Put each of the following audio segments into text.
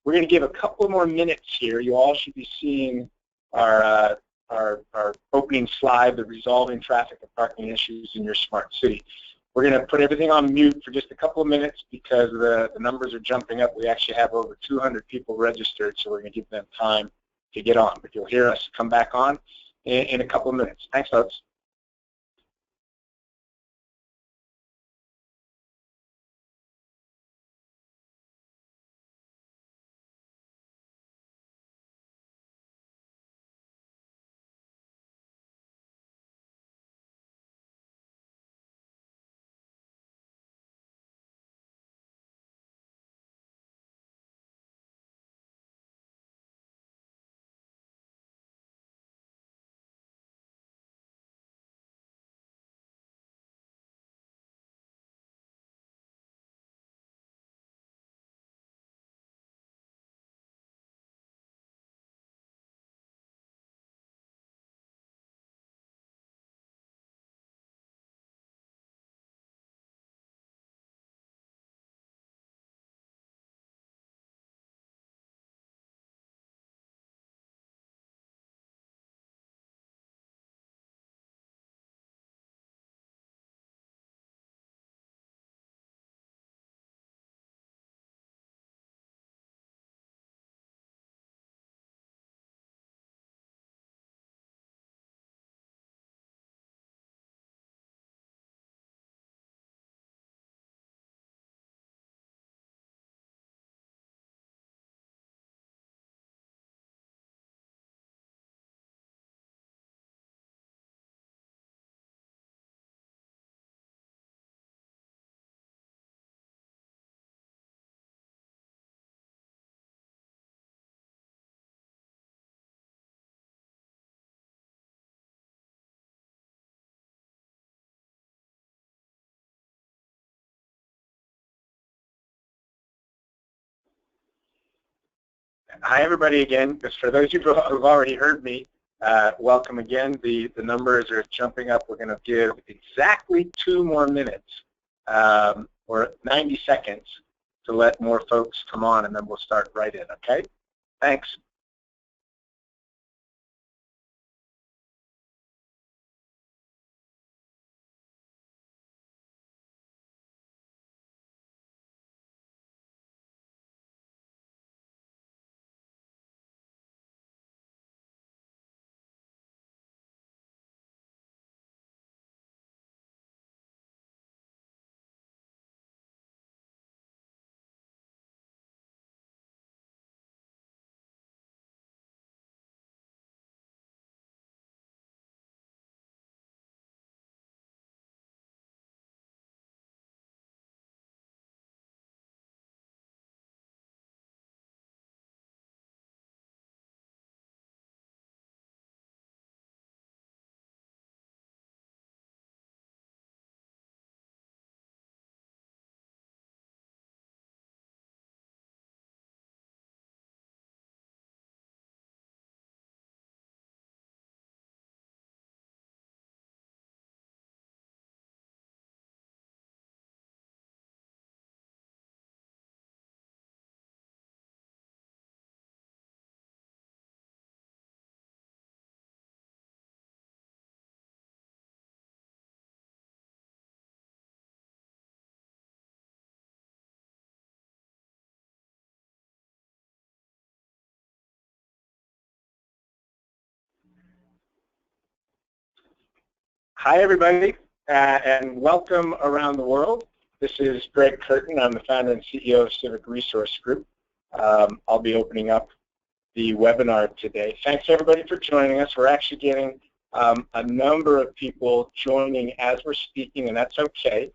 We're going to give a couple more minutes here. You all should be seeing our opening slide, the resolving traffic and parking issues in your smart city. We're going to put everything on mute for just a couple of minutes because the numbers are jumping up. We actually have over 200 people registered, so we're going to give them time to get on. But you'll hear us come back on in a couple of minutes. Thanks, folks. Hi, everybody, again. Just for those of you who've already heard me, welcome again. The numbers are jumping up. We're going to give exactly 2 more minutes, or 90 seconds, to let more folks come on, and then we'll start right in, okay? Thanks. Hi, everybody, and welcome around the world. This is Greg Curtin. I'm the founder and CEO of Civic Resource Group. I'll be opening up the webinar today. Thanks, everybody, for joining us. We're actually getting a number of people joining as we're speaking, and that's okay.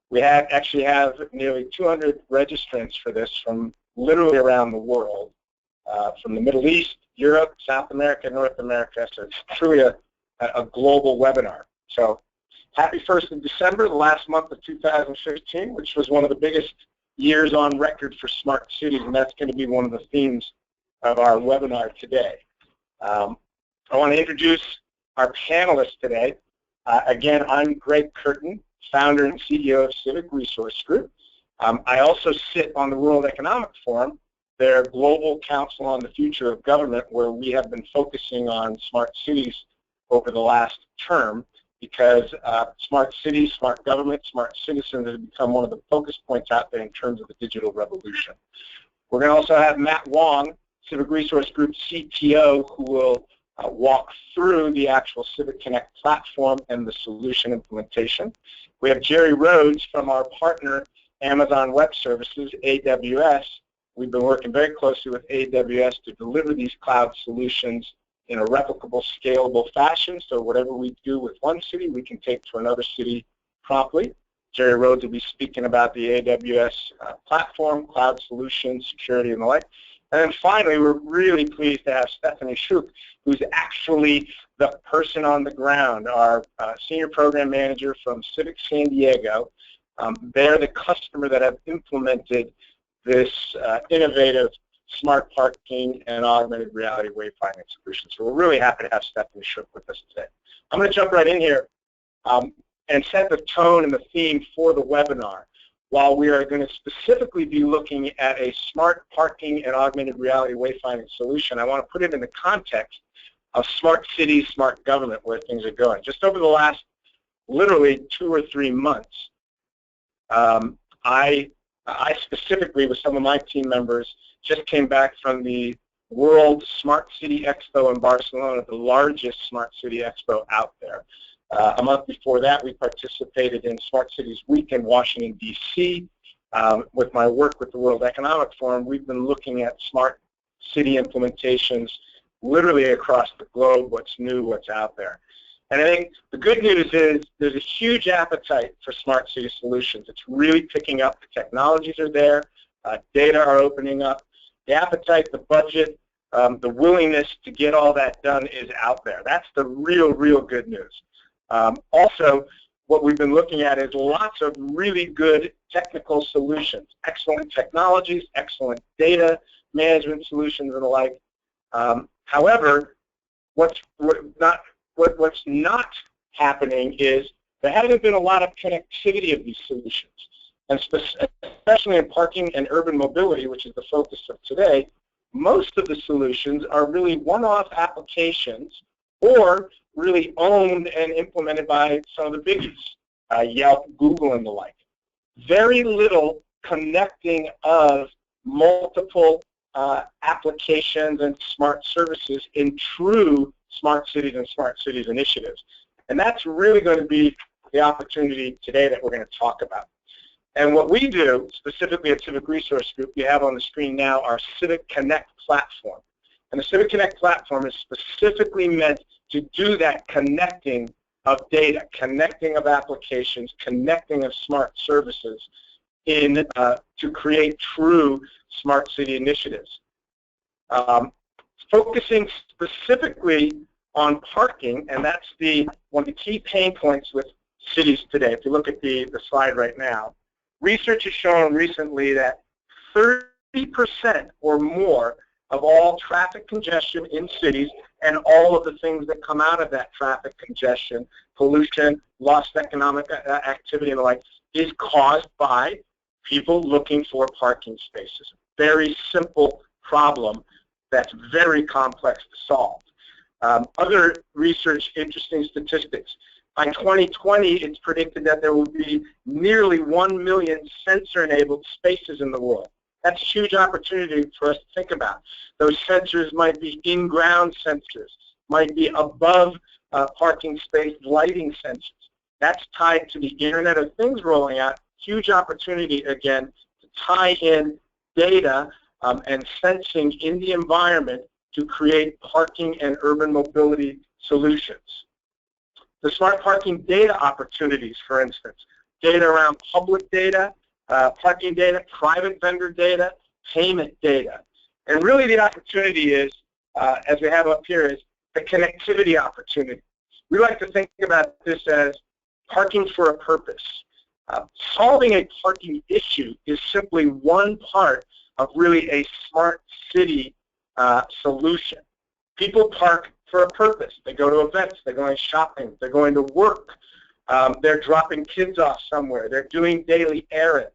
We actually have nearly 200 registrants for this from literally around the world, from the Middle East, Europe, South America, North America. So it's truly a global webinar. So happy 1st of December, the last month of 2015, which was one of the biggest years on record for smart cities, and that's going to be one of the themes of our webinar today. I want to introduce our panelists today. Again, I'm Greg Curtin, founder and CEO of Civic Resource Group. I also sit on the World Economic Forum their Global Council on the Future of Government, where we have been focusing on smart cities over the last term, because smart cities, smart government, smart citizens have become one of the focus points out there in terms of the digital revolution. We're going to also have Matt Wong, Civic Resource Group CTO, who will walk through the actual Civic Connect platform and the solution implementation. We have Jerry Rhodes from our partner, Amazon Web Services, AWS. We've been working very closely with AWS to deliver these cloud solutions in a replicable, scalable fashion, so whatever we do with one city, we can take to another city promptly. Jerry Rhodes will be speaking about the AWS platform, cloud solutions, security, and the like. And then finally, we're really pleased to have Stephanie Schuk, who's actually the person on the ground, our senior program manager from Civic San Diego. They're the customer that have implemented this innovative smart parking and augmented reality wayfinding solution. So we're really happy to have Stephanie Schuk with us today. I'm going to jump right in here and set the tone and the theme for the webinar. While we are going to specifically be looking at a smart parking and augmented reality wayfinding solution, I want to put it in the context of smart cities, smart government, where things are going. Just over the last literally 2 or 3 months, I specifically, with some of my team members, just came back from the World Smart City Expo in Barcelona, the largest smart city expo out there. A month before that, we participated in Smart Cities Week in Washington, D.C. With my work with the World Economic Forum, we've been looking at smart city implementations literally across the globe, what's new, what's out there. And I think the good news is there's a huge appetite for smart city solutions. It's really picking up. The technologies are there. Data are opening up. The appetite, the budget, the willingness to get all that done is out there. That's the real good news. Also, what we've been looking at is lots of really good technical solutions, excellent technologies, excellent data management solutions, and the like. However, what's not happening is there hasn't been a lot of connectivity of these solutions, and especially in parking and urban mobility, which is the focus of today. Most of the solutions are really one-off applications or really owned and implemented by some of the biggies, Yelp, Google, and the like. Very little connecting of multiple applications and smart services in true smart cities and smart cities initiatives. And that's really going to be the opportunity today that we're going to talk about. And what we do, specifically at Civic Resource Group, you have on the screen now our Civic Connect platform. And the Civic Connect platform is specifically meant to do that connecting of data, connecting of applications, connecting of smart services to create true smart city initiatives. Focusing specifically on parking, and that's one of the key pain points with cities today. If you look at the slide right now, research has shown recently that 30% or more of all traffic congestion in cities and all of the things that come out of that traffic congestion, pollution, lost economic activity, and the like, is caused by people looking for parking spaces. Very simple problem that's very complex to solve. Other research, interesting statistics. By 2020, it's predicted that there will be nearly 1 million sensor-enabled spaces in the world. That's a huge opportunity for us to think about. Those sensors might be in-ground sensors, might be above parking space lighting sensors. That's tied to the Internet of Things rolling out. Huge opportunity, again, to tie in data and sensing in the environment to create parking and urban mobility solutions. The smart parking data opportunities, for instance, data around public data, parking data, private vendor data, payment data. And really the opportunity is, as we have up here, is the connectivity opportunity. We like to think about this as parking for a purpose. Solving a parking issue is simply one part of really a smart city solution. People park for a purpose. They go to events, they're going shopping, they're going to work, they're dropping kids off somewhere, they're doing daily errands,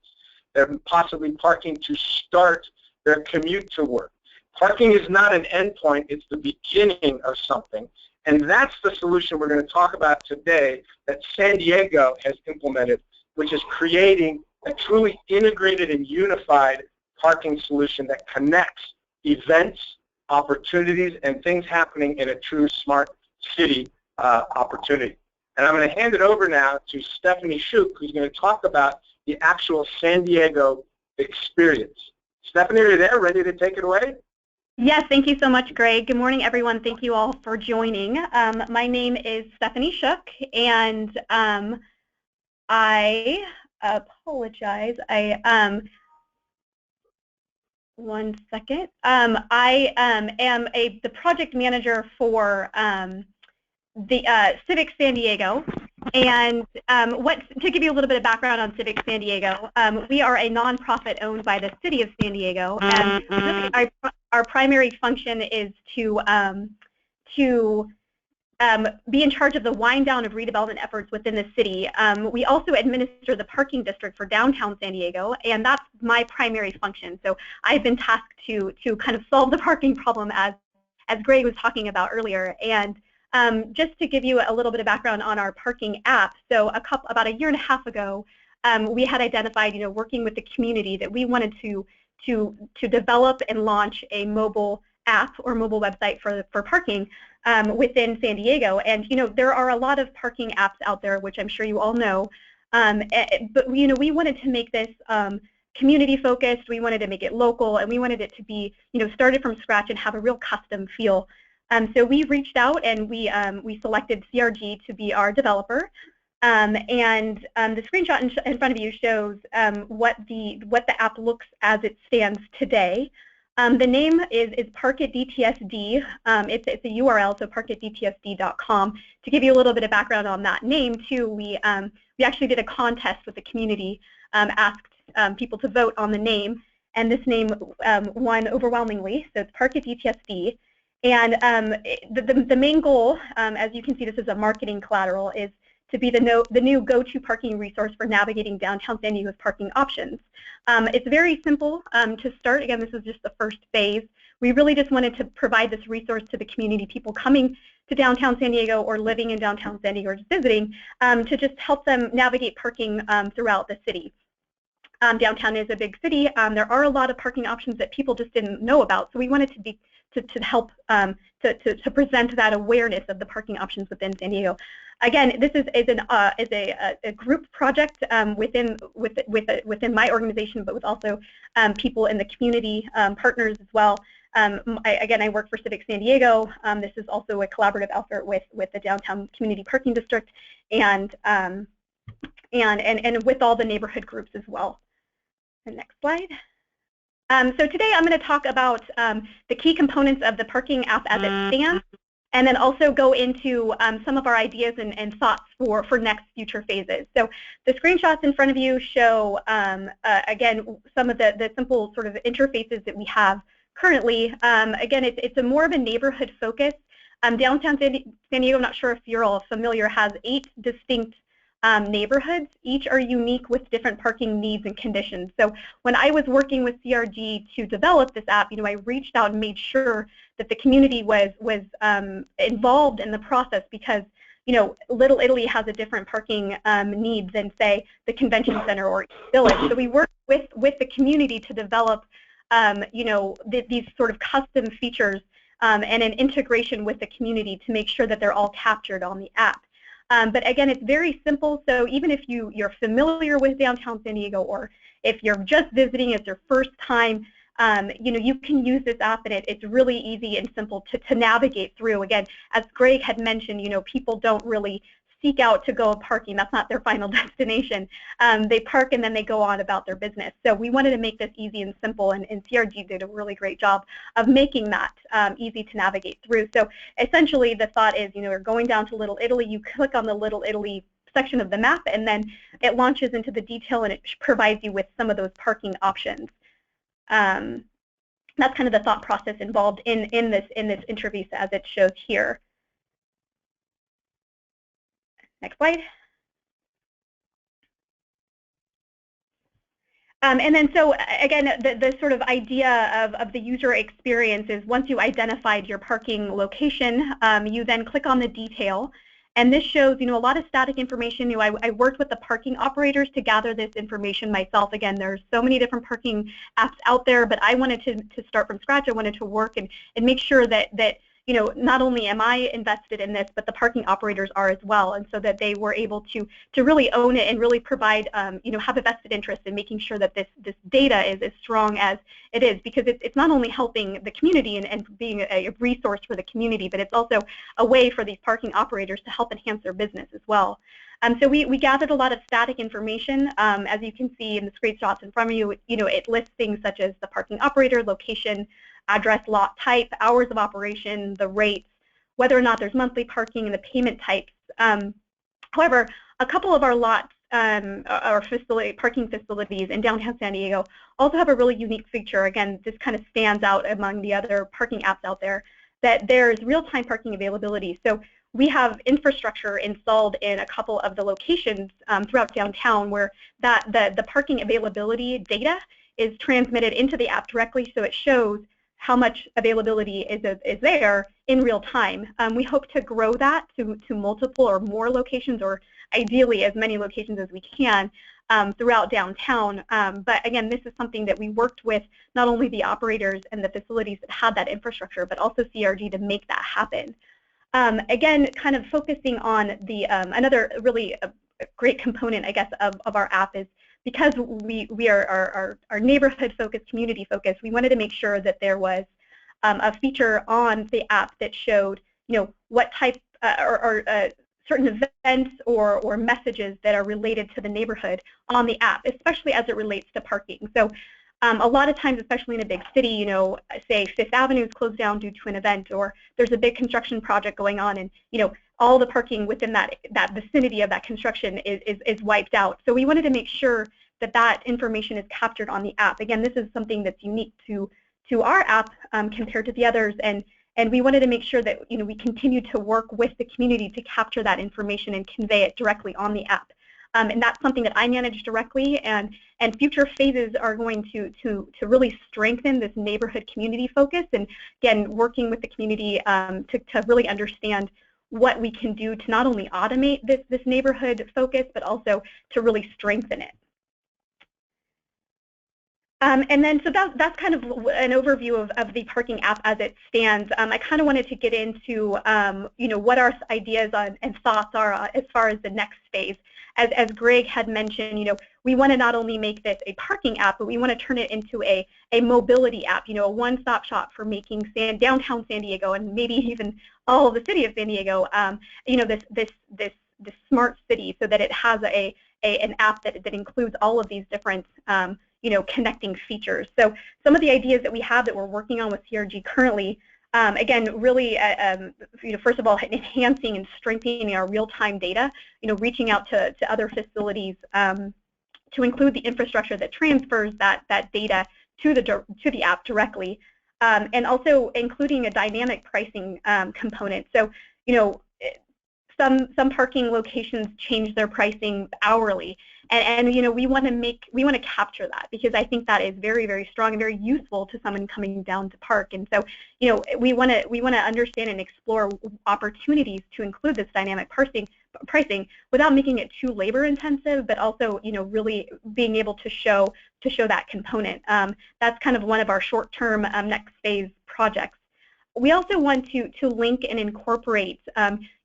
they're possibly parking to start their commute to work. Parking is not an endpoint, it's the beginning of something. And that's the solution we're going to talk about today that San Diego has implemented, which is creating a truly integrated and unified parking solution that connects events, opportunities, and things happening in a true smart city opportunity. And I'm going to hand it over now to Stephanie Shuk, who's going to talk about the actual San Diego experience. Stephanie, are you there, ready to take it away? Yes, thank you so much, Greg. Good morning, everyone. Thank you all for joining. My name is Stephanie Shuk, and I apologize. One second. I am the project manager for the Civic San Diego. And to give you a little bit of background on Civic San Diego, we are a nonprofit owned by the City of San Diego, and really our primary function is to be in charge of the wind down of redevelopment efforts within the city. We also administer the parking district for downtown San Diego, and that's my primary function. So I've been tasked to kind of solve the parking problem as Greg was talking about earlier. And just to give you a little bit of background on our parking app, so about a year and a half ago, we had identified, working with the community, that we wanted to develop and launch a mobile app or mobile website for parking within San Diego. And there are a lot of parking apps out there, which I'm sure you all know. But we wanted to make this community focused. We wanted to make it local, and we wanted it to be started from scratch and have a real custom feel. So we reached out and we selected CRG to be our developer, and the screenshot in front of you shows what the app looks as it stands today. The name is ParkItDTSD. It's a URL, so parkitdtsd.com. To give you a little bit of background on that name too, we actually did a contest with the community, asked people to vote on the name, and this name won overwhelmingly. So it's ParkItDTSD. And the main goal, as you can see, this is a marketing collateral, is to be the new go-to parking resource for navigating downtown San Diego's parking options. It's very simple to start. Again, this is just the first phase. We really just wanted to provide this resource to the community, people coming to downtown San Diego or living in downtown San Diego or just visiting, to just help them navigate parking throughout the city. Downtown is a big city. There are a lot of parking options that people just didn't know about, so we wanted to help to present that awareness of the parking options within San Diego. Again, this is a group project within my organization, but with also people in the community, partners as well. Again, I work for Civic San Diego. This is also a collaborative effort with the Downtown Community Parking District, and with all the neighborhood groups as well. The next slide. So today I'm going to talk about the key components of the parking app as it stands, and then also go into some of our ideas and thoughts for next future phases. So the screenshots in front of you show, again, some of the simple sort of interfaces that we have currently. Again, it's a more of a neighborhood focus. Downtown San Diego, I'm not sure if you're all familiar, has 8 distinct neighborhoods. Each are unique with different parking needs and conditions. So when I was working with CRG to develop this app, I reached out and made sure that the community was involved in the process, because Little Italy has a different parking need than, say, the convention center or village. So we worked with the community to develop these sort of custom features and an integration with the community to make sure that they're all captured on the app. But again, it's very simple, so even if you're familiar with downtown San Diego, or if you're just visiting, it's your first time, you can use this app, and it's really easy and simple to navigate through. Again, as Greg had mentioned, people don't really seek out to go parking. That's not their final destination. They park and then they go on about their business. So we wanted to make this easy and simple, and CRG did a really great job of making that easy to navigate through. So essentially the thought is, you're going down to Little Italy, you click on the Little Italy section of the map, and then it launches into the detail, and it provides you with some of those parking options. That's kind of the thought process involved in this interface as it shows here. Next slide. And then so again, the sort of idea of the user experience is once you identified your parking location, you then click on the detail. And this shows, a lot of static information. I worked with the parking operators to gather this information myself. Again, there's so many different parking apps out there, but I wanted to start from scratch. I wanted to work and make sure that not only am I invested in this, but the parking operators are as well, and so that they were able to really own it and really provide, have a vested interest in making sure that this data is as strong as it is, because it's not only helping the community and being a resource for the community, but it's also a way for these parking operators to help enhance their business as well. So we gathered a lot of static information. As you can see in the screenshots in front of you, it lists things such as the parking operator, location, address, lot type, hours of operation, the rates, whether or not there's monthly parking, and the payment types. However, a couple of our lots, our parking facilities in downtown San Diego also have a really unique feature. Again, this kind of stands out among the other parking apps out there, that there's real-time parking availability. So we have infrastructure installed in a couple of the locations throughout downtown where the parking availability data is transmitted into the app directly, so it shows how much availability is there in real time. We hope to grow that to multiple or more locations, or ideally as many locations as we can throughout downtown. But again, this is something that we worked with not only the operators and the facilities that had that infrastructure, but also CRG to make that happen. Again, kind of focusing on the another really great component, I guess, of our app is, because we are neighborhood-focused, community-focused, we wanted to make sure that there was a feature on the app that showed, what type or certain events or messages that are related to the neighborhood on the app, especially as it relates to parking. So a lot of times, especially in a big city, say Fifth Avenue is closed down due to an event, or there's a big construction project going on, and all the parking within that vicinity of that construction is wiped out. So we wanted to make sure that information is captured on the app. Again, this is something that's unique to our app compared to the others, and we wanted to make sure that we continue to work with the community to capture that information and convey it directly on the app. And that's something that I manage directly, and future phases are going to really strengthen this neighborhood community focus, and again, working with the community to really understand what we can do to not only automate this neighborhood focus, but also to really strengthen it. And then, so that's kind of an overview of the parking app as it stands. I kind of wanted to get into, what our ideas and thoughts are as far as the next phase. As Greg had mentioned, we want to not only make this a parking app, but we want to turn it into a mobility app, a one-stop shop for making downtown San Diego, and maybe even all of the city of San Diego, this smart city, so that it has an app that includes all of these different connecting features. So some of the ideas that we have that we're working on with CRG currently, again, really, first of all, enhancing and strengthening our real-time data, reaching out to other facilities to include the infrastructure that transfers that data to the app directly, and also including a dynamic pricing component. So, some parking locations change their pricing hourly, and we want to capture that, because I think that is very, very strong and very useful to someone coming down to park. And so we want to understand and explore opportunities to include this dynamic pricing without making it too labor intensive, but also really being able to show that component. That's kind of one of our short-term next phase projects. We also want to link and incorporate,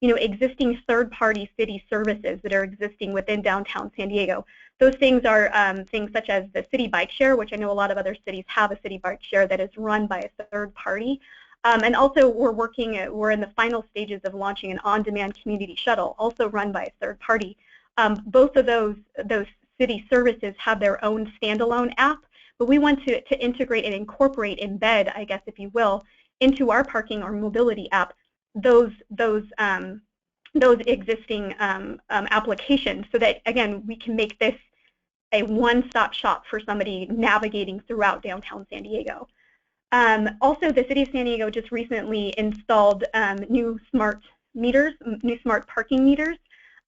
existing third-party city services that are existing within downtown San Diego. Those things are things such as the city bike share, which I know a lot of other cities have a city bike share that is run by a third party. And also we're in the final stages of launching an on-demand community shuttle, also run by a third party. Both of those city services have their own standalone app, but we want to integrate and incorporate, embed, I guess, if you will, into our parking or mobility app, those existing applications, so that, again, we can make this a one-stop shop for somebody navigating throughout downtown San Diego. Also, the City of San Diego just recently installed new smart parking meters,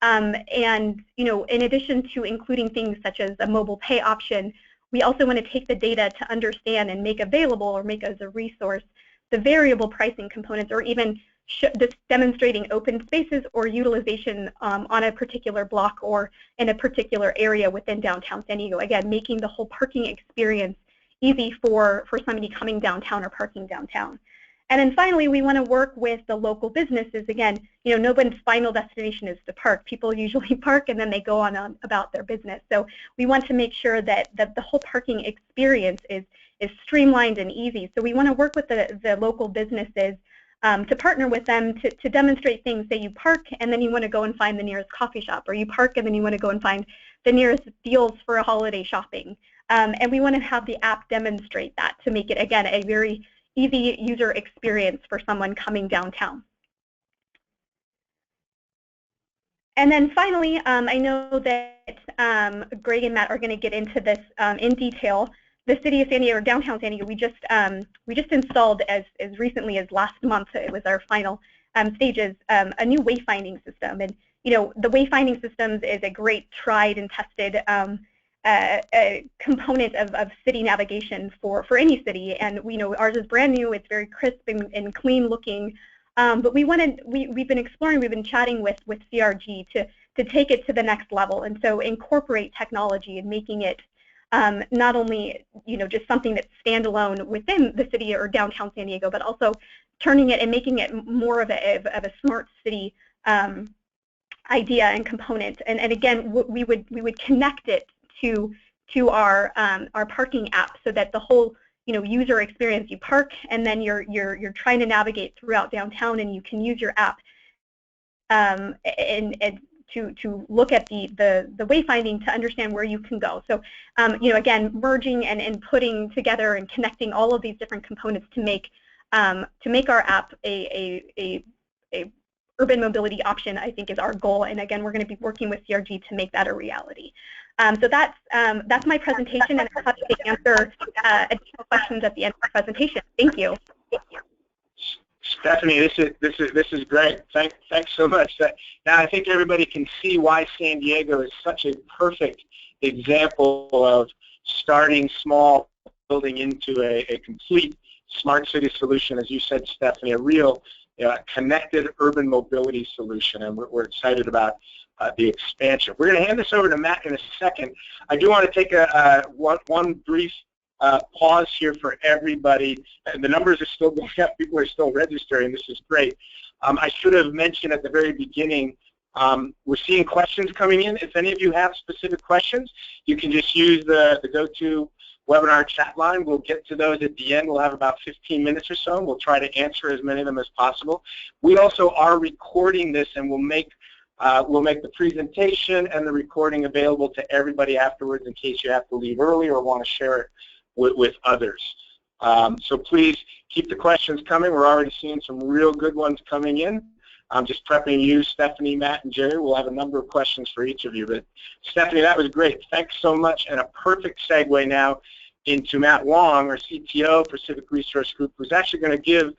and in addition to including things such as a mobile pay option, We also want to take the data to understand and make available or make as a resource the variable pricing components, or even just demonstrating open spaces or utilization on a particular block or in a particular area within downtown San Diego. Again, making the whole parking experience easy for somebody coming downtown or parking downtown. And then finally, we want to work with the local businesses. Again, nobody's final destination is to park. People usually park and then they go on about their business. So we want to make sure that the whole parking experience is streamlined and easy. So we want to work with the local businesses to partner with them to demonstrate things. Say you park and then you want to go and find the nearest coffee shop, or you park and then you want to go and find the nearest deals for a holiday shopping. And we want to have the app demonstrate that to make it, again, a very easy user experience for someone coming downtown. And then finally, I know that Greg and Matt are going to get into this in detail. The City of San Diego, or downtown San Diego, we just installed as recently as last month. It was our final stages, a new wayfinding system. And the wayfinding systems is a great tried and tested a component of city navigation for any city, and we know ours is brand new. It's very crisp and clean looking, but we've been exploring, we've been chatting with CRG to take it to the next level, and so incorporate technology and making it not only just something that's standalone within the city or downtown San Diego, but also turning it and making it more of a smart city idea and component. And again, we would connect it to our parking app, so that the whole user experience, you park and then you're trying to navigate throughout downtown, and you can use your app and to look at the wayfinding to understand where you can go. So again, merging and putting together and connecting all of these different components to make our app a urban mobility option, I think, is our goal. And again, we're going to be working with CRG to make that a reality. So that's my presentation, and I'm happy to answer additional questions at the end of the presentation. Thank you. Stephanie, this is great. Thanks so much. Now I think everybody can see why San Diego is such a perfect example of starting small, building into a complete smart city solution, as you said, Stephanie, a real connected urban mobility solution, and we're excited about the expansion. We're going to hand this over to Matt in a second. I do want to take one brief pause here for everybody. And the numbers are still going up. People are still registering. This is great. I should have mentioned at the very beginning, we're seeing questions coming in. If any of you have specific questions, you can just use the GoToWebinar chat line. We'll get to those at the end. We'll have about 15 minutes or so, and we'll try to answer as many of them as possible. We also are recording this, and we'll make the presentation and the recording available to everybody afterwards in case you have to leave early or want to share it with others. So please keep the questions coming. We're already seeing some real good ones coming in. I'm just prepping you, Stephanie, Matt, and Jerry. We'll have a number of questions for each of you. But Stephanie, that was great. Thanks so much, and a perfect segue now into Matt Wong, our CTO for Civic Resource Group, who's actually going to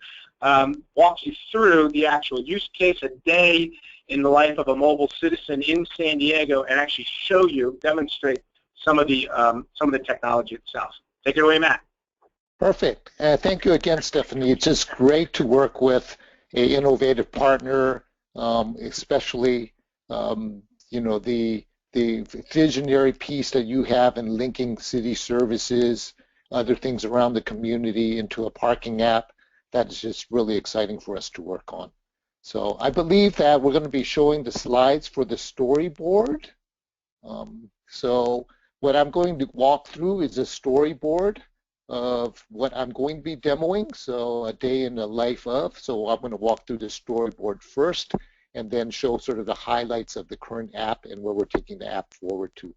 walk you through the actual use case, a day in the life of a mobile citizen in San Diego, and actually show you, demonstrate some of the technology itself. Take it away, Matt. Perfect. Thank you again, Stephanie. It's just great to work with an innovative partner, especially the visionary piece that you have in linking city services, other things around the community into a parking app. That is just really exciting for us to work on. So I believe that we're going to be showing the slides for the storyboard. So what I'm going to walk through is a storyboard of what I'm going to be demoing, so a day in the life of. So I'm going to walk through the storyboard first and then show sort of the highlights of the current app and where we're taking the app forward to.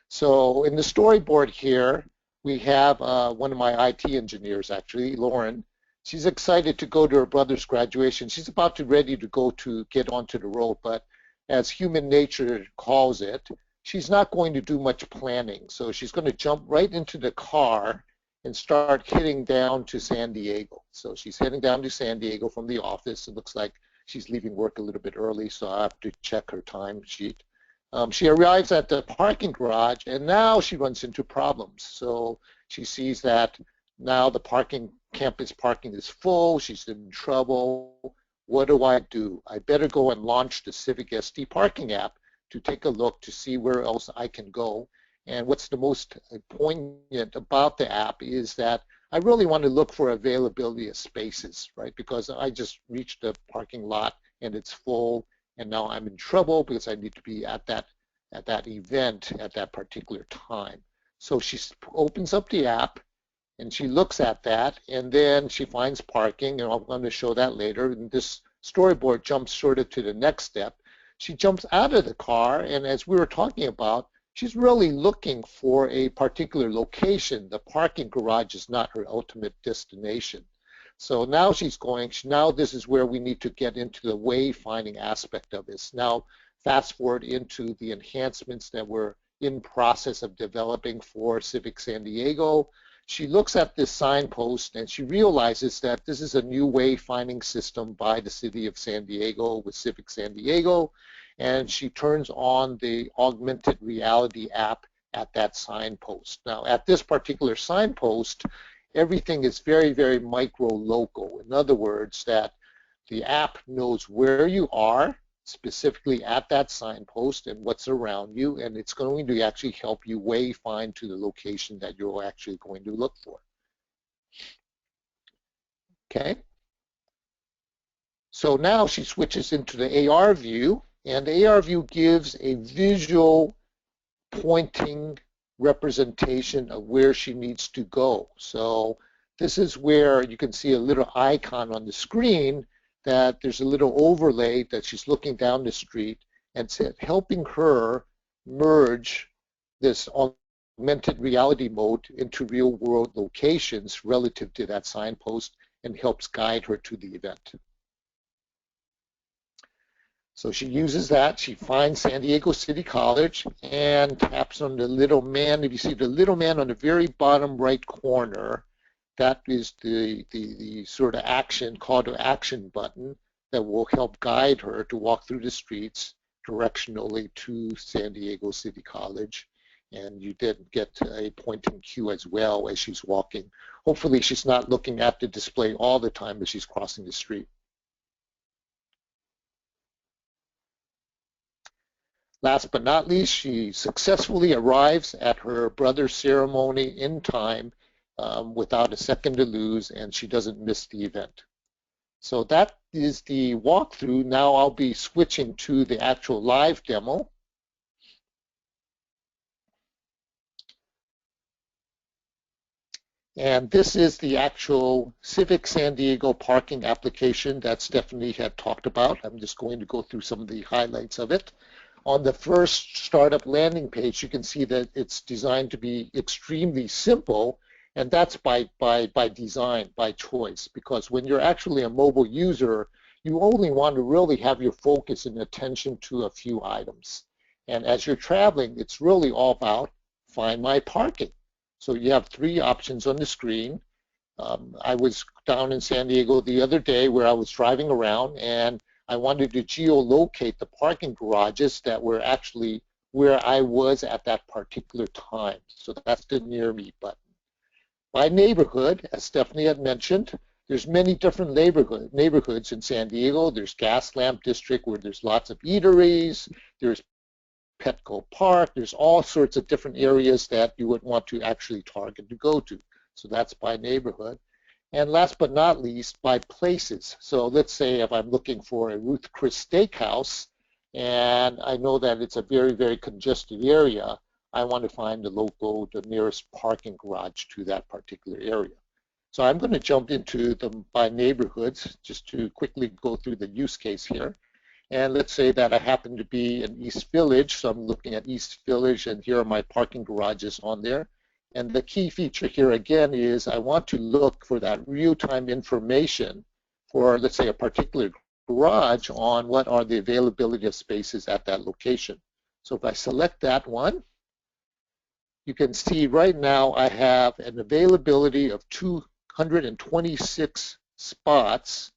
So in the storyboard here, we have one of my IT engineers, actually, Lauren. She's excited to go to her brother's graduation. She's about to ready to go to get onto the road, but as human nature calls it, she's not going to do much planning. So she's going to jump right into the car and start heading down to San Diego. So she's heading down to San Diego from the office. It looks like she's leaving work a little bit early, so I have to check her time sheet. She arrives at the parking garage, and now she runs into problems. So she sees that now the campus parking is full. She's in trouble. What do? I better go and launch the Civic SD parking app to take a look to see where else I can go. And what's the most poignant about the app is that I really want to look for availability of spaces, right? Because I just reached the parking lot and it's full, and now I'm in trouble because I need to be at that event at that particular time. So she opens up the app and she looks at that, and then she finds parking, and I'm going to show that later. And this storyboard jumps sort of to the next step. She jumps out of the car, and as we were talking about, she's really looking for a particular location. The parking garage is not her ultimate destination. So now now this is where we need to get into the wayfinding aspect of this. Now, fast forward into the enhancements that we're in process of developing for Civic San Diego. She looks at this signpost and she realizes that this is a new wayfinding system by the City of San Diego with Civic San Diego, and she turns on the augmented reality app at that signpost. Now, at this particular signpost, everything is very, very micro-local. In other words, that the app knows where you are, specifically at that signpost and what's around you, and it's going to actually help you wayfind to the location that you're actually going to look for. Okay. So now she switches into the AR view, and the AR view gives a visual pointing representation of where she needs to go. So this is where you can see a little icon on the screen that there's a little overlay that she's looking down the street, and it's helping her merge this augmented reality mode into real world locations relative to that signpost, and helps guide her to the event. So she uses that. She finds San Diego City College and taps on the little man. If you see the little man on the very bottom right corner, that is the sort of call to action button that will help guide her to walk through the streets directionally to San Diego City College. And you did get a pointing cue as well as she's walking. Hopefully she's not looking at the display all the time as she's crossing the street. Last but not least, she successfully arrives at her brother's ceremony in time without a second to lose, and she doesn't miss the event. So that is the walkthrough. Now I'll be switching to the actual live demo. And this is the actual Civic San Diego parking application that Stephanie had talked about. I'm just going to go through some of the highlights of it. On the first startup landing page, you can see that it's designed to be extremely simple, and that's by design, by choice, because when you're actually a mobile user, you only want to really have your focus and attention to a few items. And as you're traveling, it's really all about find my parking. So you have three options on the screen. I was down in San Diego the other day where I was driving around, and I wanted to geolocate the parking garages that were actually where I was at that particular time. So that's the Near Me button. By neighborhood, as Stephanie had mentioned, there's many different neighborhoods in San Diego. There's Gaslamp District where there's lots of eateries. There's Petco Park. There's all sorts of different areas that you would want to actually target to go to. So that's by neighborhood. And last but not least, by places. So let's say if I'm looking for a Ruth Chris Steakhouse, and I know that it's a very, very congested area, I want to find the nearest parking garage to that particular area. So I'm going to jump into them by neighborhoods just to quickly go through the use case here. And let's say that I happen to be in East Village, so I'm looking at East Village, and here are my parking garages on there. And the key feature here again is I want to look for that real-time information for, let's say, a particular garage on what are the availability of spaces at that location. So if I select that one, you can see right now I have an availability of 226 spots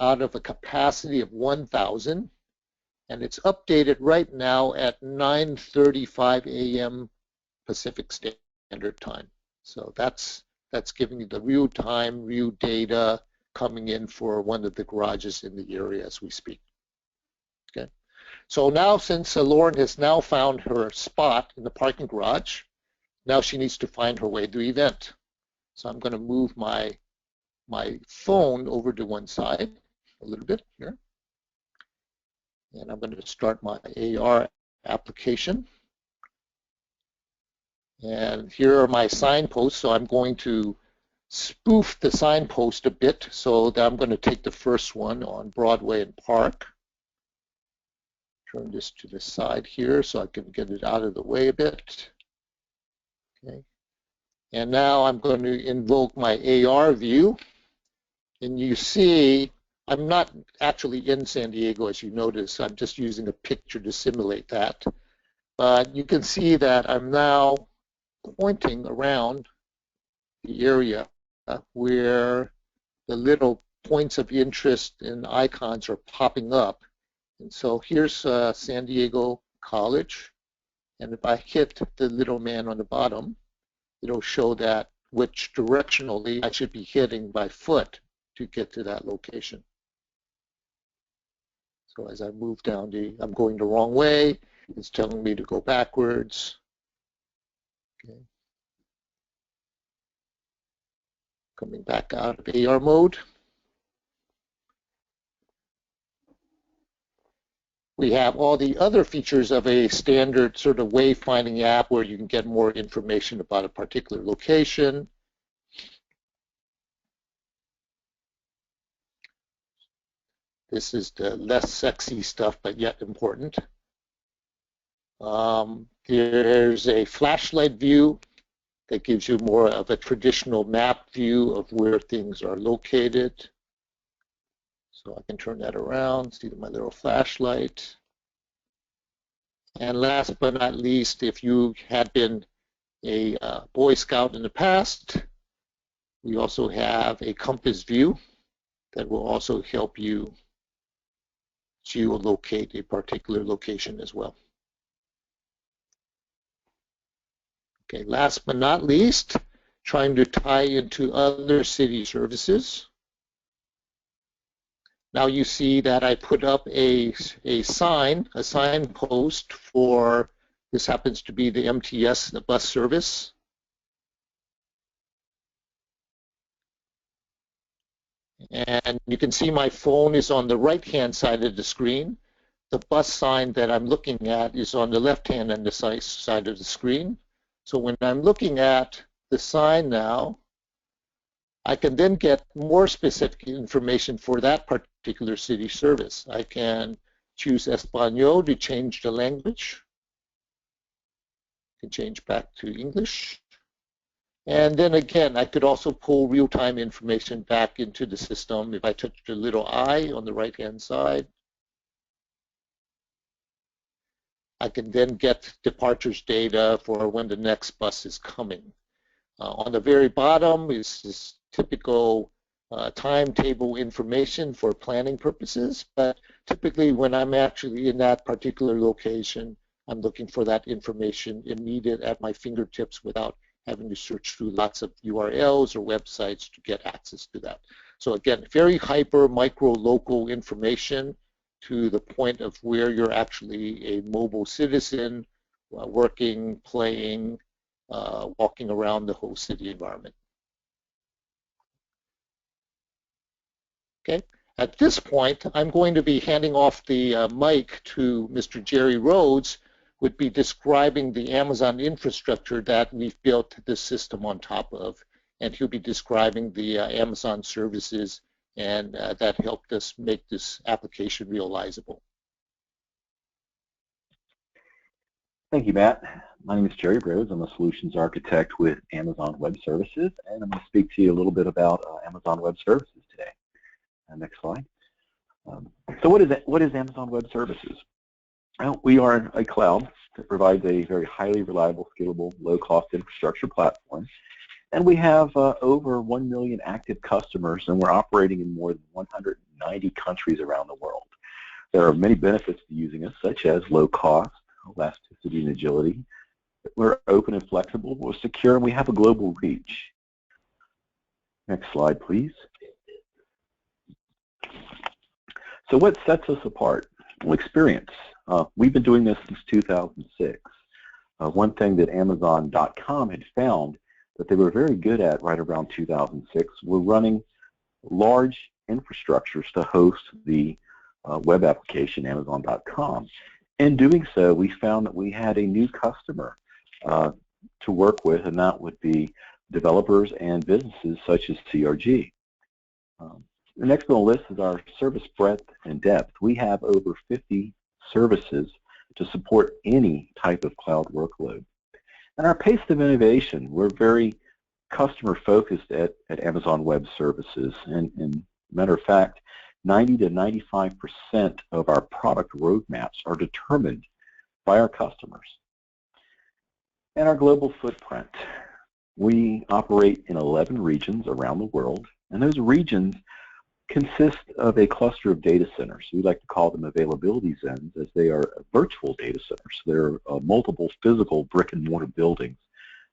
out of a capacity of 1,000. and it's updated right now at 9:35 a.m. Pacific Standard Time. So that's giving you the real time, real data coming in for one of the garages in the area as we speak. Okay. So now, since Lauren has now found her spot in the parking garage, now she needs to find her way to the event. So I'm going to move my phone over to one side a little bit here. And I'm going to start my AR application. And here are my signposts. So I'm going to spoof the signpost a bit so that I'm going to take the first one on Broadway and Park. Turn this to the side here so I can get it out of the way a bit. Okay. And now I'm going to invoke my AR view. And you see, I'm not actually in San Diego, as you notice. I'm just using a picture to simulate that. But you can see that I'm now pointing around the area where the little points of interest and icons are popping up. And so here's San Diego College. And if I hit the little man on the bottom, it'll show that which directionally I should be hitting by foot to get to that location. So as I move down I'm going the wrong way. It's telling me to go backwards. Okay. Coming back out of AR mode. We have all the other features of a standard sort of wayfinding app where you can get more information about a particular location. This is the less sexy stuff, but yet important. There's a flashlight view that gives you more of a traditional map view of where things are located. So I can turn that around, see my little flashlight. And last but not least, if you had been a Boy Scout in the past, we also have a compass view that will also help you geolocate a particular location as well. Okay, last but not least, trying to tie into other city services. Now you see that I put up a signpost for, this happens to be the MTS, the bus service. And you can see my phone is on the right-hand side of the screen. The bus sign that I'm looking at is on the left-hand and the side of the screen. So when I'm looking at the sign now, I can then get more specific information for that particular city service. I can choose Espanol to change the language. I can change back to English. And then again, I could also pull real-time information back into the system. If I touch the little eye on the right-hand side, I can then get departures data for when the next bus is coming. On the very bottom is this typical timetable information for planning purposes, but typically when I'm actually in that particular location, I'm looking for that information immediate at my fingertips without having to search through lots of URLs or websites to get access to that. So again, very hyper, micro, local information to the point of where you're actually a mobile citizen, working, playing, walking around the whole city environment. Okay. At this point, I'm going to be handing off the mic to Mr. Jerry Rhodes, who would be describing the Amazon infrastructure that we've built this system on top of, and he'll be describing the Amazon services and that helped us make this application realizable. Thank you, Matt. My name is Jerry Rhodes. I'm a solutions architect with Amazon Web Services, and I'm going to speak to you a little bit about Amazon Web Services today. Next slide. So what is Amazon Web Services? Well, we are a cloud that provides a very highly reliable, scalable, low-cost infrastructure platform. And we have over 1 million active customers, and we're operating in more than 190 countries around the world. There are many benefits to using us, such as low cost, elasticity, and agility. We're open and flexible, we're secure, and we have a global reach. Next slide, please. So what sets us apart? Well, experience. We've been doing this since 2006. One thing that Amazon.com had found that they were very good at right around 2006 were running large infrastructures to host the web application Amazon.com. In doing so, we found that we had a new customer to work with, and that would be developers and businesses such as CRG. The next on the list is our service breadth and depth. We have over 50 services to support any type of cloud workload. And our pace of innovation, we're very customer focused at Amazon Web Services. And matter of fact, 90 to 95% of our product roadmaps are determined by our customers. And our global footprint. We operate in 11 regions around the world, and those regions consist of a cluster of data centers. We like to call them availability zones, as they are virtual data centers. They're multiple physical brick-and-mortar buildings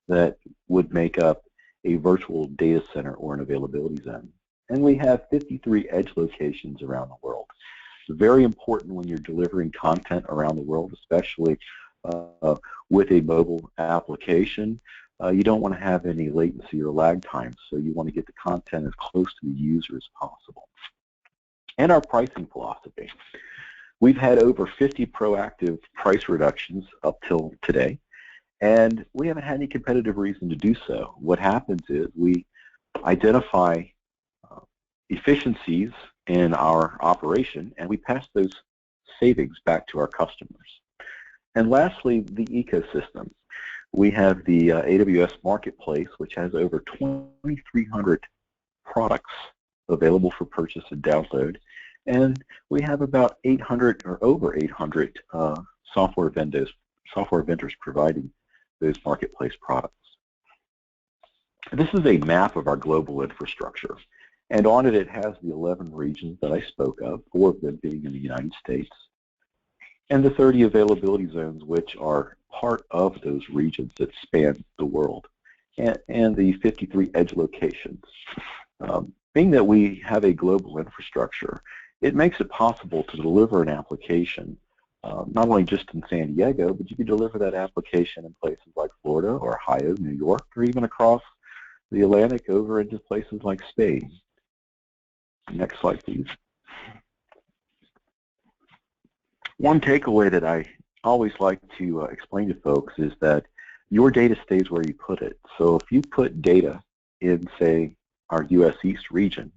that would make up a virtual data center or an availability zone. And we have 53 edge locations around the world. It's very important when you're delivering content around the world, especially with a mobile application. You don't want to have any latency or lag times, so you want to get the content as close to the user as possible. And our pricing philosophy. We've had over 50 proactive price reductions up till today, and we haven't had any competitive reason to do so. What happens is we identify efficiencies in our operation, and we pass those savings back to our customers. And lastly, the ecosystem. We have the AWS Marketplace, which has over 2,300 products available for purchase and download, and we have about 800 or over 800 software vendors providing those marketplace products. This is a map of our global infrastructure, and on it has the 11 regions that I spoke of, 4 of them being in the United States, and the 30 availability zones, which are part of those regions that span the world, and the 53 edge locations. Being that we have a global infrastructure, it makes it possible to deliver an application not only just in San Diego, but you can deliver that application in places like Florida or Ohio, New York, or even across the Atlantic over into places like Spain. Next slide, please. One takeaway that I always like to explain to folks is that your data stays where you put it. So if you put data in, say, our U.S. East region,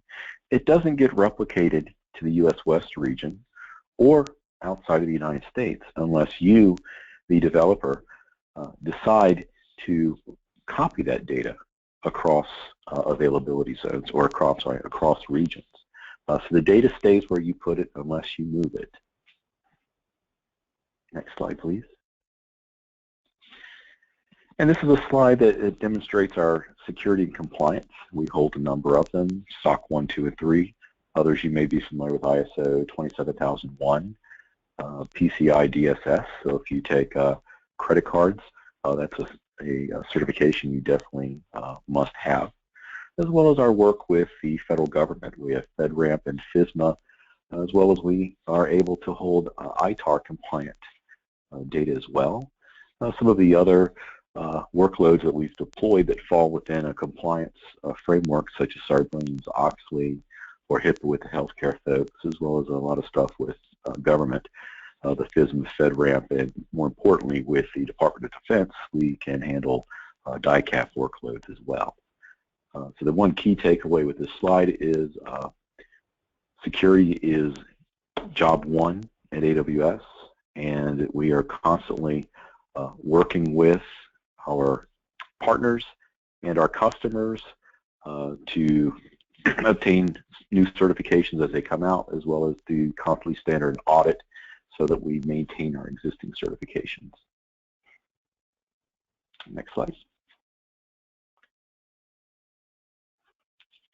it doesn't get replicated to the U.S. West region or outside of the United States unless you, the developer, decide to copy that data across availability zones or across regions. So the data stays where you put it unless you move it. Next slide, please. And this is a slide that demonstrates our security and compliance. We hold a number of them, SOC 1, 2, and 3. Others you may be familiar with ISO 27001, PCI DSS. So if you take credit cards, that's a certification you definitely must have, as well as our work with the federal government. We have FedRAMP and FISMA, as well as we are able to hold ITAR compliant data as well. Some of the other workloads that we've deployed that fall within a compliance framework, such as Sarbanes-Oxley or HIPAA with the healthcare folks, as well as a lot of stuff with government, the FISMA, FedRAMP, and more importantly with the Department of Defense, we can handle DICAP workloads as well. So the one key takeaway with this slide is security is job one at AWS, and we are constantly working with our partners and our customers to obtain new certifications as they come out, as well as do constantly standard audit so that we maintain our existing certifications. Next slide.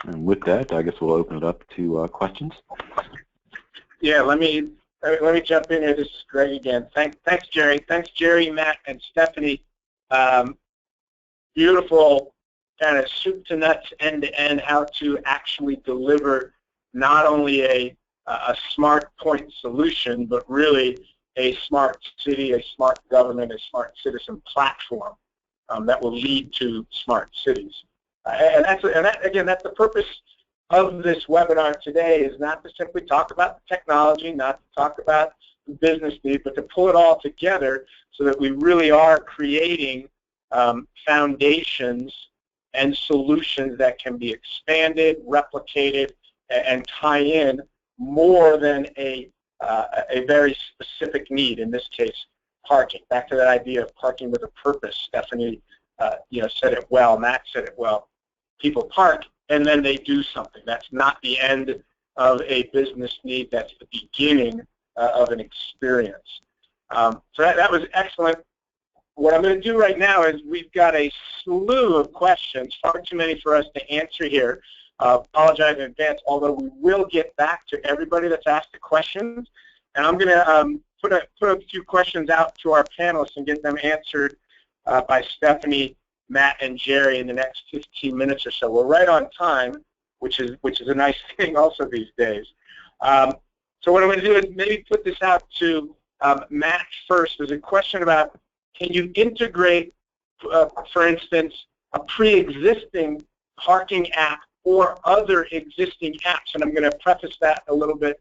And with that, I guess we'll open it up to questions. Yeah, let me Let me jump in here. This is Greg again. Thanks, Jerry. Thanks, Jerry, Matt, and Stephanie. Beautiful kind of soup to nuts, end to end, how to actually deliver not only a smart point solution, but really a smart city, a smart government, a smart citizen platform that will lead to smart cities. And again, that's the purpose of this webinar today, is not to simply talk about the technology, not to talk about the business need, but to pull it all together so that we really are creating foundations and solutions that can be expanded, replicated, and tie in more than a very specific need, in this case, parking. Back to that idea of parking with a purpose. Stephanie said it well, Matt said it well. People park and then they do something. That's not the end of a business need, that's the beginning of an experience. So that was excellent. What I'm going to do right now is we've got a slew of questions, far too many for us to answer here. Apologize in advance, although we will get back to everybody that's asked the questions. And I'm going to put a few questions out to our panelists and get them answered by Stephanie, Matt, and Jerry in the next 15 minutes or so. We're right on time, which is a nice thing also these days. So what I'm going to do is maybe put this out to Matt first. There's a question about, can you integrate, for instance, a pre-existing parking app or other existing apps? And I'm going to preface that a little bit.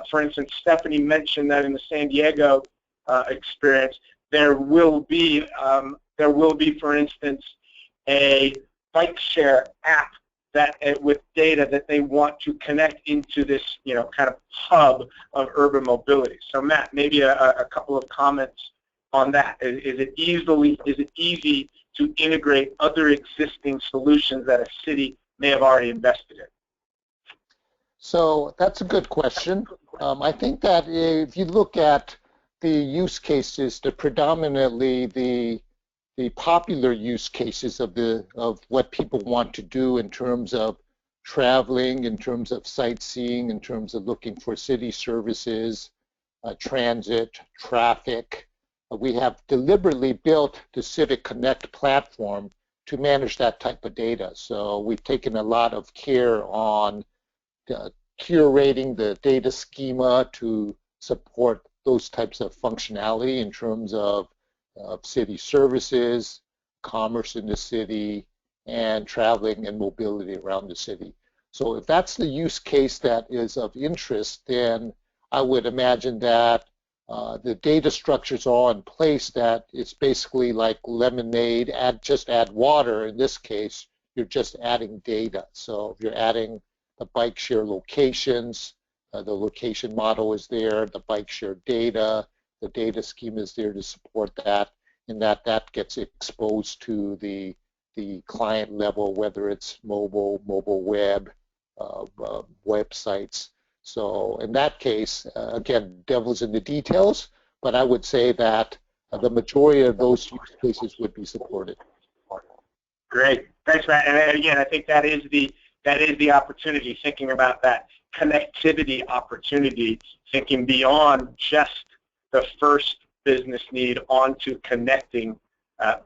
For instance, Stephanie mentioned that in the San Diego experience, there will be, for instance, a bike share app that with data that they want to connect into this, kind of hub of urban mobility. So, Matt, maybe a couple of comments on that. Is it easy to integrate other existing solutions that a city may have already invested in? So that's a good question. I think that if you look at the use cases, predominantly the popular use cases of what people want to do in terms of traveling, in terms of sightseeing, in terms of looking for city services, transit, traffic. We have deliberately built the Civic Connect platform to manage that type of data. So we've taken a lot of care on curating the data schema to support those types of functionality in terms of city services, commerce in the city, and traveling and mobility around the city. So if that's the use case that is of interest, then I would imagine that the data structures are in place, that it's basically like lemonade, just add water. In this case, you're just adding data. So if you're adding the bike share locations, the location model is there, the bike share data, the data scheme is there to support that, and that gets exposed to the client level, whether it's mobile web, websites. So in that case, again, devil's in the details, but I would say that the majority of those use cases would be supported. Great, thanks, Matt. And again, I think that is the opportunity, thinking about that connectivity opportunity, thinking beyond just the first business need onto connecting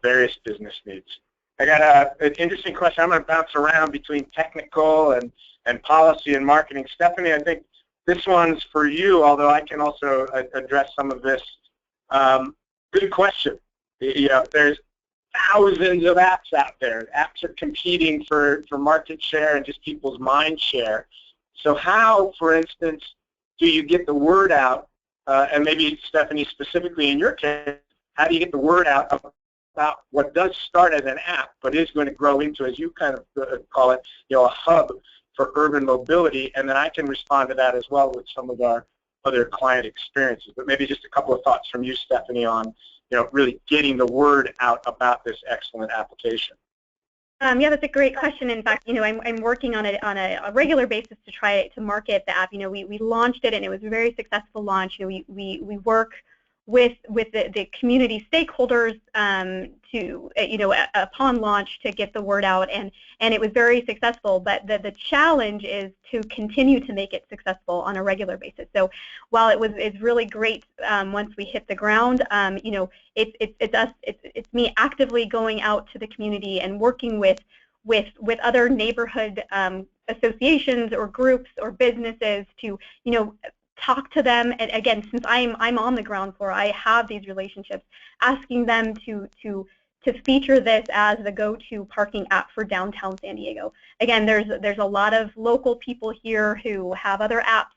various business needs. I got an interesting question. I'm going to bounce around between technical and policy and marketing. Stephanie, I think this one's for you, although I can also address some of this. Good question. There's thousands of apps out there. Apps are competing for market share and just people's mind share. So how, for instance, do you get the word out, and maybe, Stephanie, specifically in your case, how do you get the word out about what does start as an app but is going to grow into, as you kind of call it, a hub for urban mobility? And then I can respond to that as well with some of our other client experiences. But maybe just a couple of thoughts from you, Stephanie, on really getting the word out about this excellent application. Yeah, that's a great question. In fact, I'm working on it on a regular basis to try to market the app. We launched it and it was a very successful launch. We work with the community stakeholders to upon launch to get the word out, and it was very successful. But the challenge is to continue to make it successful on a regular basis. So while it's really great once we hit the ground, it's me actively going out to the community and working with other neighborhood associations or groups or businesses to talk to them. And again, since I'm on the ground floor, I have these relationships, asking them to feature this as the go-to parking app for downtown San Diego. Again, there's a lot of local people here who have other apps,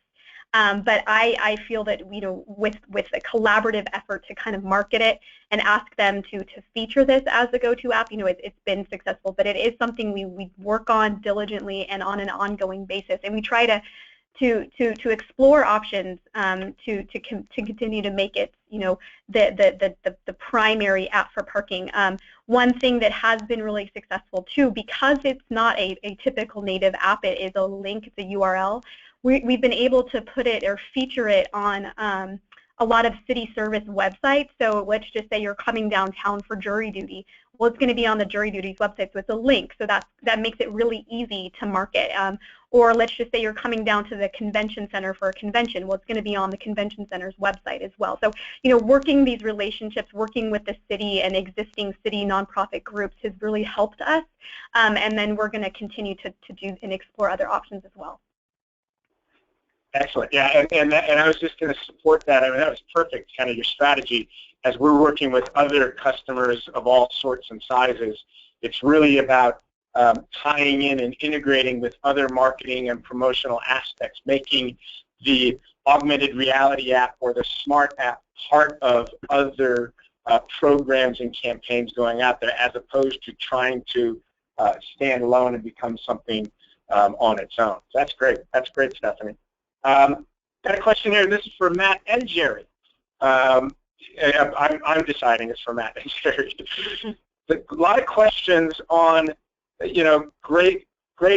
but I feel that with a collaborative effort to kind of market it and ask them to feature this as the go-to app, it's been successful. But it is something we work on diligently and on an ongoing basis, and we try to explore options to continue to make it the primary app for parking. One thing that has been really successful too, because it's not a typical native app, it is a link, it's a URL. We've been able to put it or feature it on a lot of city service websites. So let's just say you're coming downtown for jury duty. Well, it's going to be on the jury duty's website, so it's a link. So that makes it really easy to market. Or let's just say you're coming down to the convention center for a convention. Well, it's going to be on the convention center's website as well. So, working these relationships, working with the city and existing city nonprofit groups has really helped us. And then we're going to continue to do and explore other options as well. Excellent. Yeah, and I was just going to support that. I mean, that was perfect, kind of your strategy. As we're working with other customers of all sorts and sizes, it's really about tying in and integrating with other marketing and promotional aspects, making the augmented reality app or the smart app part of other programs and campaigns going out there, as opposed to trying to stand alone and become something on its own. So that's great. That's great, Stephanie. Got a question here, and this is for Matt and Jerry. I'm deciding it's for Matt and Jerry. A lot of questions on, great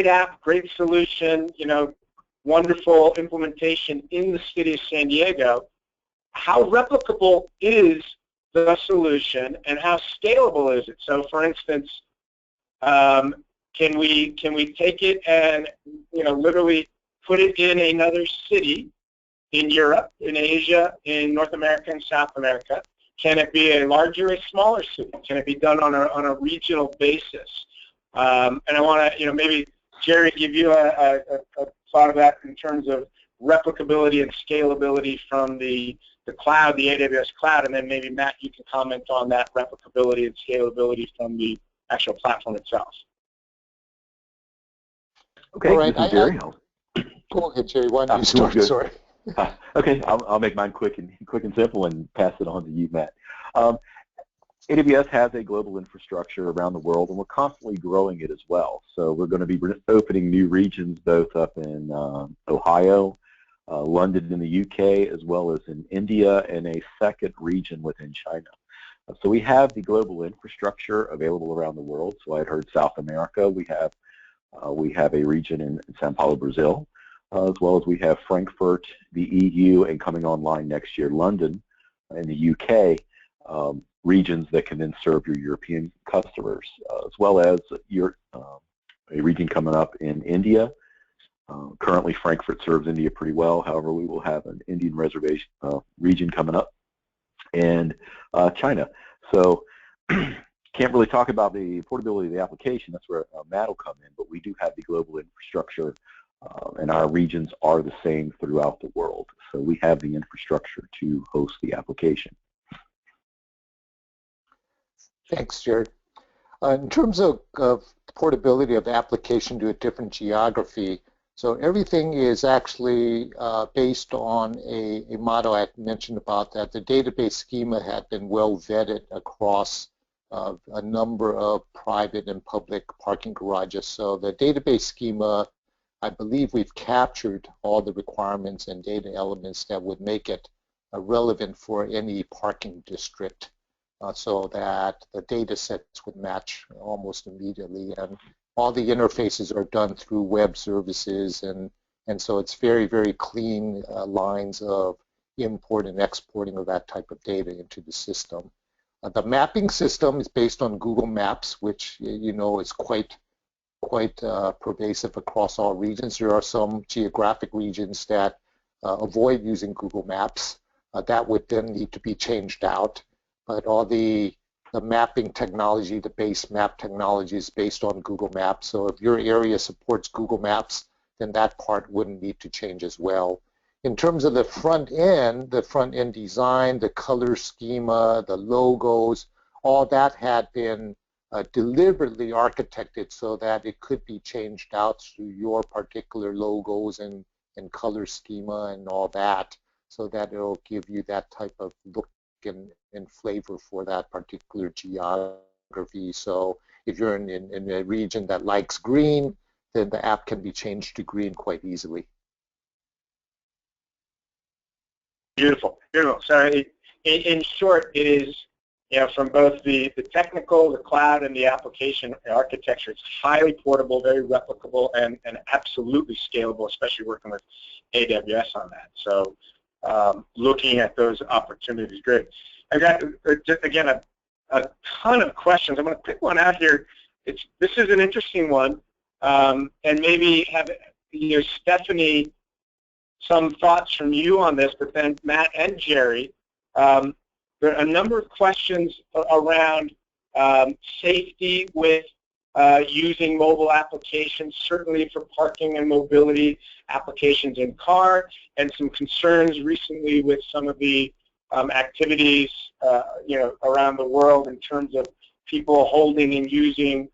app, great solution, wonderful implementation in the city of San Diego. How replicable is the solution, and how scalable is it? So, for instance, can we take it and literally put it in another city in Europe, in Asia, in North America, and South America? Can it be a larger or smaller city? Can it be done on a regional basis? And I want to, maybe Jerry, give you a thought of that in terms of replicability and scalability from the cloud, the AWS cloud, and then maybe Matt, you can comment on that replicability and scalability from the actual platform itself. Okay, all right, this is Jerry. Go ahead, Jerry. Why don't you start? Sorry. Okay, I'll make mine quick and simple and pass it on to you, Matt. AWS has a global infrastructure around the world, and we're constantly growing it as well. So we're going to be opening new regions both up in Ohio, London in the UK, as well as in India, and a second region within China. So we have the global infrastructure available around the world. So I had heard South America. We have a region in Sao Paulo, Brazil, as well as we have Frankfurt, the EU, and coming online next year, London in the UK, regions that can then serve your European customers, as well as a region coming up in India. Currently, Frankfurt serves India pretty well. However, we will have an Indian reservation region coming up, and China. So can't really talk about the portability of the application. That's where Matt will come in, but we do have the global infrastructure, and our regions are the same throughout the world. So we have the infrastructure to host the application. Thanks, Jared. In terms of portability of application to a different geography, so everything is actually based on a model I mentioned about that. The database schema had been well vetted across a number of private and public parking garages. So the database schema, I believe we've captured all the requirements and data elements that would make it relevant for any parking district, so that the data sets would match almost immediately. And all the interfaces are done through web services, and so it's very, very clean lines of import and exporting of that type of data into the system. The mapping system is based on Google Maps, which is quite pervasive across all regions. There are some geographic regions that avoid using Google Maps. That would then need to be changed out. But all the mapping technology, the base map technology is based on Google Maps. So if your area supports Google Maps, then that part wouldn't need to change as well. In terms of the front end design, the color schema, the logos, all that had been deliberately architected so that it could be changed out through your particular logos and color schema and all that, so that it'll give you that type of look and flavor for that particular geography. So if you're in a region that likes green, then the app can be changed to green quite easily. Beautiful, beautiful. So in short, it is, from both the technical, the cloud, and the application architecture, it's highly portable, very replicable, and absolutely scalable, especially working with AWS on that. So looking at those opportunities, great. I've got, again, a ton of questions. I'm going to pick one out here. This is an interesting one, and maybe have Stephanie, some thoughts from you on this, but then Matt and Jerry. There are a number of questions around safety with using mobile applications, certainly for parking and mobility applications in car, and some concerns recently with some of the activities around the world in terms of people holding and using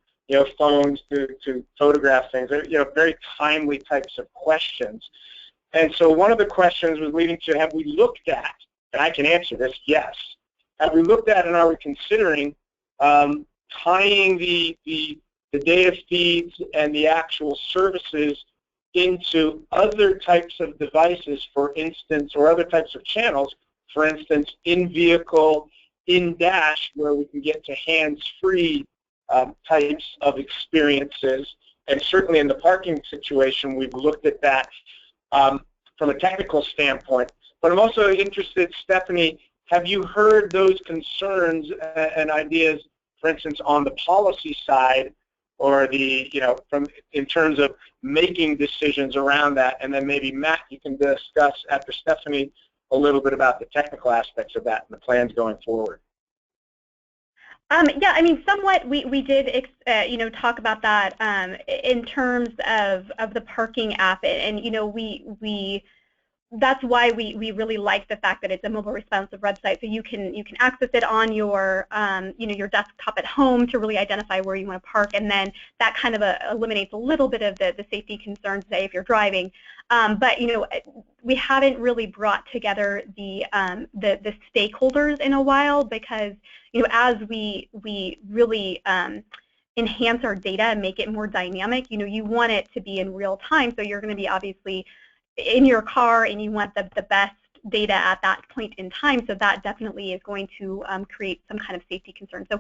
phones to photograph things. They're, very timely types of questions. And so one of the questions was leading to, have we looked at, and I can answer this, yes, have we looked at and are we considering tying the data feeds and the actual services into other types of devices, for instance, or other types of channels, for instance, in vehicle, in dash, where we can get to hands-free types of experiences. And certainly in the parking situation, we've looked at that from a technical standpoint. But I'm also interested, Stephanie, have you heard those concerns and ideas, for instance, on the policy side, or the, in terms of making decisions around that? And then maybe Matt, you can discuss after Stephanie a little bit about the technical aspects of that and the plans going forward. Yeah, I mean, somewhat we did, talk about that in terms of the parking app, and that's why we really like the fact that it's a mobile responsive website, so you can access it on your your desktop at home to really identify where you want to park, and then that kind of eliminates a little bit of the safety concerns, say, if you're driving. But we haven't really brought together the stakeholders in a while, because as we really enhance our data and make it more dynamic, you want it to be in real time, so you're going to be obviously in your car and you want the best data at that point in time, so that definitely is going to create some kind of safety concern. So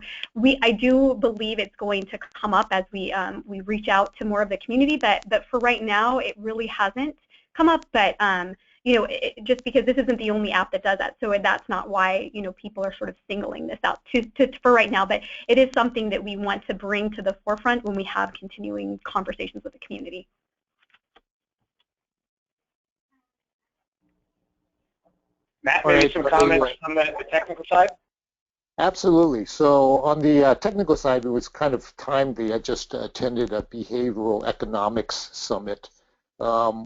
I do believe it's going to come up as we reach out to more of the community, but for right now it really hasn't come up. But just because this isn't the only app that does that, so that's not why people are sort of singling this out for right now. But it is something that we want to bring to the forefront when we have continuing conversations with the community. Matt, maybe some comments on the technical side? Absolutely. So on the technical side, it was kind of timely. I just attended a behavioral economics summit,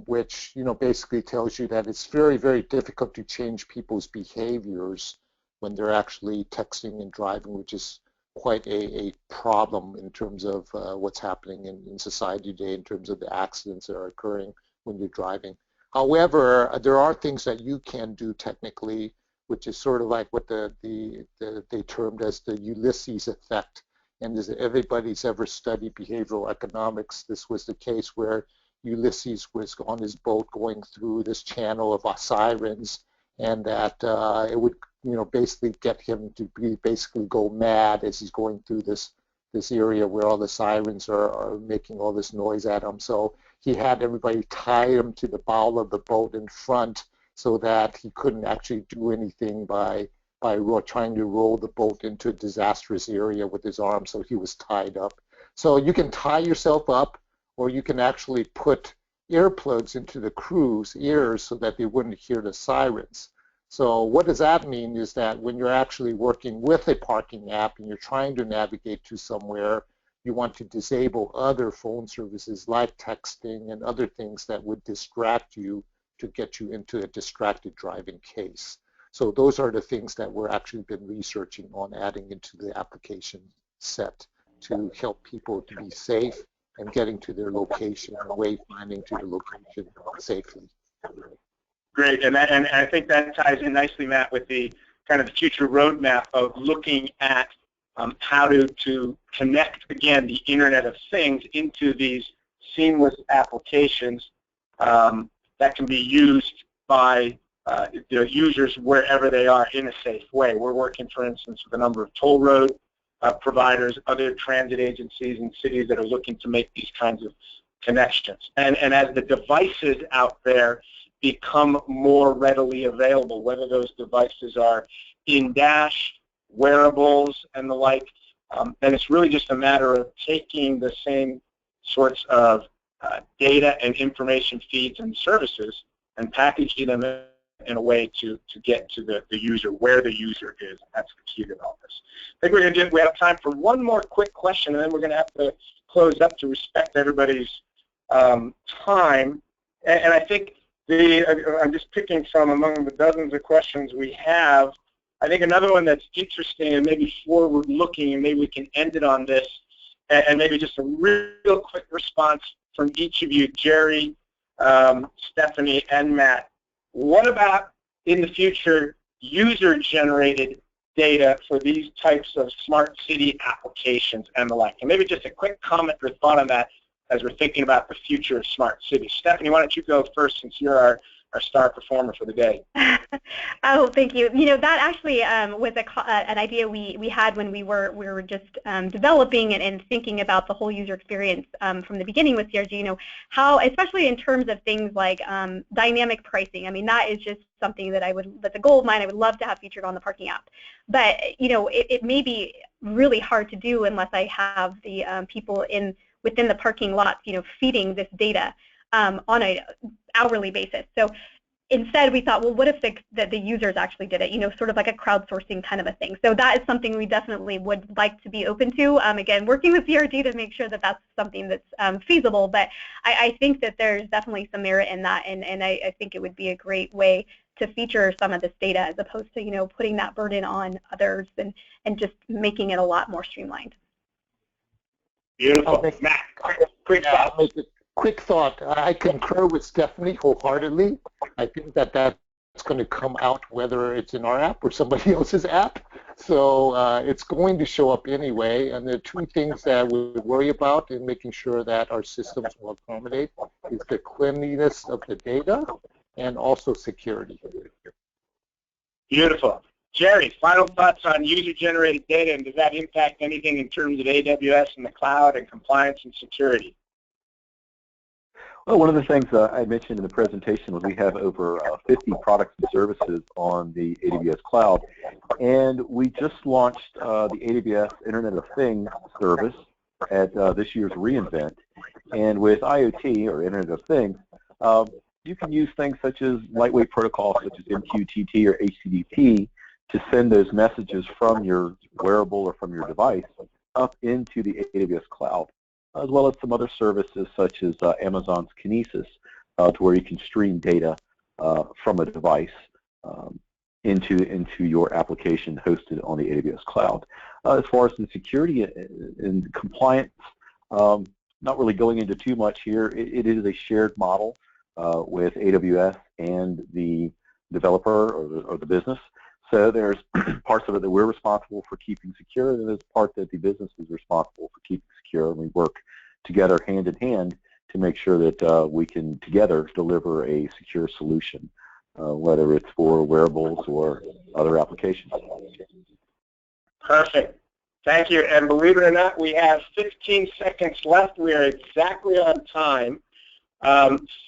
which basically tells you that it's very, very difficult to change people's behaviors when they're actually texting and driving, which is quite a problem in terms of what's happening in society today in terms of the accidents that are occurring when you're driving. However, there are things that you can do technically, which is sort of like what they termed as the Ulysses effect. And as everybody's ever studied behavioral economics, this was the case where Ulysses was on his boat going through this channel of sirens, and that it would basically get him to basically go mad as he's going through this area where all the sirens are making all this noise at him. So he had everybody tie him to the bow of the boat in front, so that he couldn't actually do anything by trying to roll the boat into a disastrous area with his arm, so he was tied up. So you can tie yourself up, or you can actually put earplugs into the crew's ears so that they wouldn't hear the sirens. So what does that mean is that when you're actually working with a parking app and you're trying to navigate to somewhere, you want to disable other phone services like texting and other things that would distract you to get you into a distracted driving case. So those are the things that we're actually been researching on adding into the application set to help people to be safe and getting to their location and wayfinding to the location safely. Great, and I think that ties in nicely, Matt, with the kind of the future roadmap of looking at how to connect, again, the Internet of Things into these seamless applications that can be used by the users wherever they are in a safe way. We're working, for instance, with a number of toll road providers, other transit agencies in cities that are looking to make these kinds of connections. And as the devices out there become more readily available, whether those devices are in-dash, wearables, and the like, then it's really just a matter of taking the same sorts of data and information feeds and services and packaging them in a way to get to the user, where the user is. That's the key to all this. I think we're going to we have time for one more quick question, and then we're going to have to close up to respect everybody's time. And I think I'm just picking from among the dozens of questions we have. I think another one that's interesting and maybe forward-looking, and maybe we can end it on this, and maybe just a real quick response from each of you, Jerry, Stephanie, and Matt. What about, in the future, user-generated data for these types of smart city applications and the like? And maybe just a quick comment or thought on that as we're thinking about the future of smart cities. Stephanie, why don't you go first, since you're our star performer for the day. Oh, thank you. You know, that actually was an idea we had when we were just developing and thinking about the whole user experience from the beginning with CRG. You know, how, especially in terms of things like dynamic pricing. I mean, that is just something that that's a goal of mine. I would love to have featured on the parking app. But you know, it may be really hard to do unless I have the people within the parking lots, you know, feeding this data on an hourly basis. So instead we thought, well, what if the users actually did it, you know, sort of like a crowdsourcing kind of a thing. So that is something we definitely would like to be open to. Again, working with CRG to make sure that that's something that's feasible, but I think that there's definitely some merit in that, and I think it would be a great way to feature some of this data as opposed to, you know, putting that burden on others and just making it a lot more streamlined. Beautiful. Matt, quick thought. Quick thought. I concur with Stephanie wholeheartedly. I think that that's going to come out whether it's in our app or somebody else's app. So it's going to show up anyway. And the two things that we worry about in making sure that our systems will accommodate is the cleanliness of the data and also security. Beautiful. Jerry, final thoughts on user-generated data, and does that impact anything in terms of AWS and the cloud and compliance and security? Well, one of the things I mentioned in the presentation was we have over 50 products and services on the AWS cloud, and we just launched the AWS Internet of Things service at this year's reInvent. And with IoT, or Internet of Things, you can use things such as lightweight protocols such as MQTT or HTTP to send those messages from your wearable or from your device up into the AWS cloud, as well as some other services such as Amazon's Kinesis, to where you can stream data from a device into your application hosted on the AWS cloud. As far as the security and compliance, not really going into too much here. It is a shared model with AWS and the developer or the business. So there's parts of it that we're responsible for keeping secure, and there's part that the business is responsible for keeping secure, and we work together hand in hand to make sure that we can together deliver a secure solution, whether it's for wearables or other applications. Perfect. Thank you. And believe it or not, we have 15 seconds left. We are exactly on time.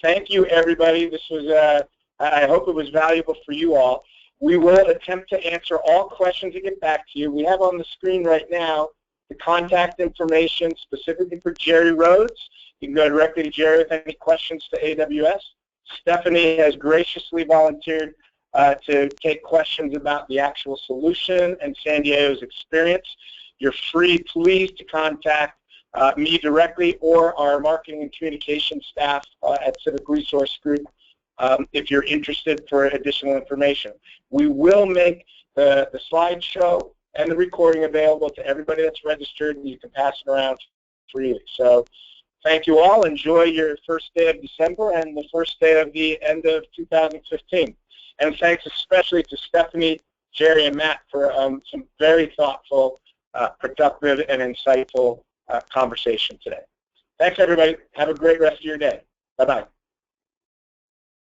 Thank you, everybody. This was I hope it was valuable for you all. We will attempt to answer all questions and get back to you. We have on the screen right now the contact information specifically for Jerry Rhodes. You can go directly to Jerry with any questions to AWS. Stephanie has graciously volunteered to take questions about the actual solution and San Diego's experience. You're free, please, to contact me directly or our marketing and communication staff at Civic Resource Group if you're interested for additional information. We will make the slideshow and the recording available to everybody that's registered, and you can pass it around freely. So thank you all. Enjoy your first day of December and the first day of the end of 2015. And thanks especially to Stephanie, Jerry, and Matt for some very thoughtful, productive, and insightful conversation today. Thanks, everybody. Have a great rest of your day. Bye-bye.